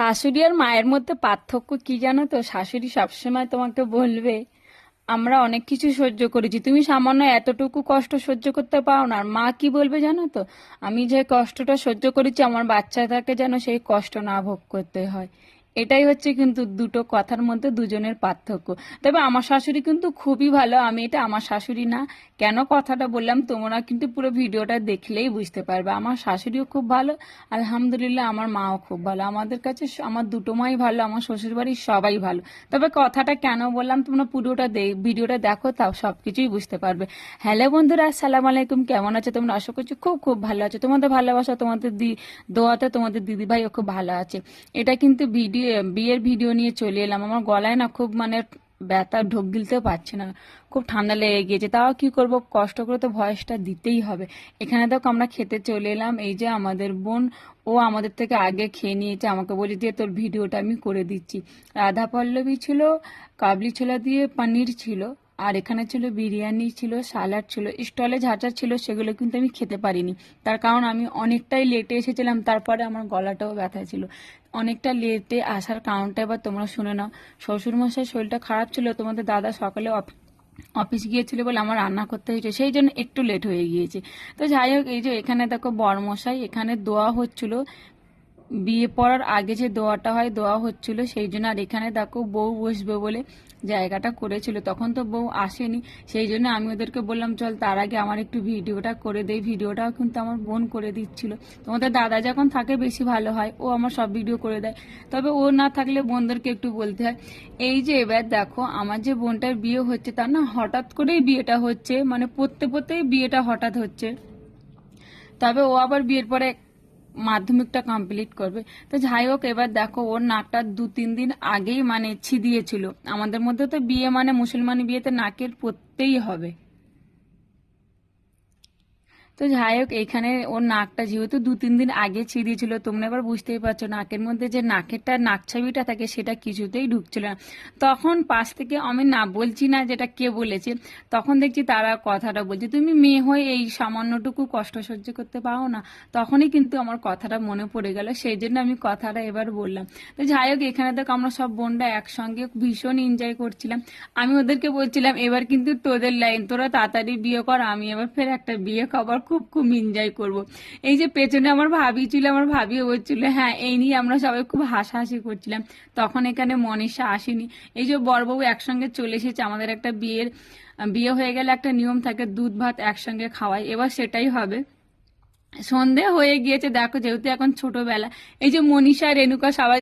শাশুড়ি আর মায়ের মধ্যে পার্থক্য কি জানো তো? শাশুড়ি সবসময় তোমাকে বলবে আমরা অনেক কিছু সহ্য করেছি, তুমি সামান্য এতটুকু কষ্ট সহ্য করতে পারো না। আর মা কি বলবে জানো তো? আমি যে কষ্টটা সহ্য করেছি আমার বাচ্চাটাকে যেন সেই কষ্ট না ভোগ করতে হয়। এটাই হচ্ছে কিন্তু দুটো কথার মধ্যে দুজনের পার্থক্য। তবে আমার শাশুড়ি কিন্তু খুবই ভালো, আমি এটা আমার শাশুড়ি না কেন কথাটা বললাম তোমরা কিন্তু পুরো ভিডিওটা দেখলেই বুঝতে পারবে। আমার শাশুড়িও খুব ভালো, আলহামদুলিল্লাহ আমার মাও খুব ভালো। আমাদের কাছে আমার দুটো মাই ভালো, আমার শ্বশুর বাড়ির সবাই ভালো। তবে কথাটা কেন বললাম তোমরা পুরোটা ভিডিওটা দেখো, তাও সবকিছুই বুঝতে পারবে। হ্যালো বন্ধুরা, আসসালামু আলাইকুম, কেমন আছো তোমরা? আশা করছি খুব খুব ভালো আছো। তোমাদের ভালোবাসা, তোমাদের দোয়াতে তোমাদের দিদি ভাইও খুব ভালো আছে। এটা কিন্তু বিয়ের ভিডিও নিয়ে চলে এলাম। আমার গলায় না খুব ব্যথা, ঢোক গিলতেও পারছি না, খুব ঠান্ডা লেগে গিয়েছে। তাও কি করব, কষ্ট করে তো ভয়েসটা দিতেই হবে। এখানে দেখো আমরা খেতে চলে এলাম। এই যে আমাদের বোন, ও আমাদের থেকে আগে খেয়ে নিয়েছে, আমাকে বলে দিয়ে তোর ভিডিওটা আমি করে দিচ্ছি। রাধা পল্লবী ছিল, কাবলি ছোলা দিয়ে পনির ছিল, আর এখানে ছিল বিরিয়ানি, ছিল সালাড, ছিল স্টলে ঝাঁঝা ছিল, সেগুলো কিন্তু আমি খেতে পারিনি। তার কারণ আমি অনেকটাই লেটে এসেছিলাম, তারপরে আমার গলাটাও ব্যথা ছিল। অনেকটা লেটে আসার কারণটা এবার তোমরা শুনে নাও। শ্বশুরমশাই শরীরটা খারাপ ছিল, তোমাদের দাদা সকালে অফিস গিয়েছিল বলে আমার রান্না করতে হয়েছে, সেই জন্য একটু লেট হয়ে গিয়েছে। তো যাই হোক, এই যে এখানে দেখো বরমশাই এখানে দোয়া হচ্ছিল, বিয়ে পড়ার আগে যে দোয়াটা হয় দোয়া হচ্ছিল, সেই জন্য। আর এখানে দেখো বউ বসবে বলে জায়গাটা করেছিল, তখন তো বউ আসেনি, সেই জন্য আমি ওদেরকে বললাম চল তার আগে আমার একটু ভিডিওটা করে দেই। ভিডিওটাও কিন্তু আমার বোন করে দিচ্ছিল। তোমাদের দাদা যখন থাকে বেশি ভালো হয়, ও আমার সব ভিডিও করে দেয়। তবে ও না থাকলে বোনদেরকে একটু বলতে হয়। এই যে এবার দেখো আমার যে বোনটার বিয়ে হচ্ছে, তার না হঠাৎ করেই বিয়েটা হচ্ছে, পড়তে পড়তেই বিয়েটা হঠাৎ হচ্ছে। তবে ও আবার বিয়ের পরে মাধ্যমিকটা কমপ্লিট করবে। তো যাই হোক, এবার দেখো ওর নাকটা 2-3 দিন আগেই ছিদিয়েছিল। আমাদের মধ্যে তো বিয়ে মুসলমানি বিয়েতে নাকের পরতেই হবে। তো যাই হোক, এখানে ওর নাকটা যেহেতু 2-3 দিন আগে ছিঁড়িয়েছিল, তোমরা এবার বুঝতেই পারছো নাকের মধ্যে যে নাকেরটা নাকছাবিটা থাকে সেটা কিছুতেই ঢুকছিল না। তখন পাশ থেকে, আমি না বলছি না যেটা কে বলেছে, তখন দেখছি তারা কথাটা বলছে তুমি মেয়ে হয়ে এই সামান্যটুকু কষ্ট সহ্য করতে পারো না। তখনই কিন্তু আমার কথাটা মনে পড়ে গেল, সেই জন্য আমি কথাটা এবার বললাম। তো যাই হোক, এখানে দেখো আমরা সব বোনরা একসঙ্গে ভীষণ এনজয় করছিলাম। আমি ওদেরকে বলছিলাম এবার কিন্তু তোদের লাইন, তোরা তাড়াতাড়ি বিয়ে কর, আমি এবার ফের একটা বিয়ে খাবার খুব খুব এনজয় করব। এই যে পেছনে আমার ভাবি ছিল, আমার ভাবিও বলছিল, হ্যাঁ এই নিয়ে আমরা সবাই খুব হাসাহাসি করছিলাম। তখন এখানে মনীষা আসেনি। এই যে বরবউ একসঙ্গে চলে এসেছে। আমাদের একটা বিয়ে হয়ে গেলে একটা নিয়ম থাকে, দুধ ভাত একসঙ্গে খাওয়াই, এবার সেটাই হবে। সন্ধে হয়ে গিয়েছে দেখো, যেহেতু এখন ছোটবেলা। এই যে মনীষা, রেণুকা সবাই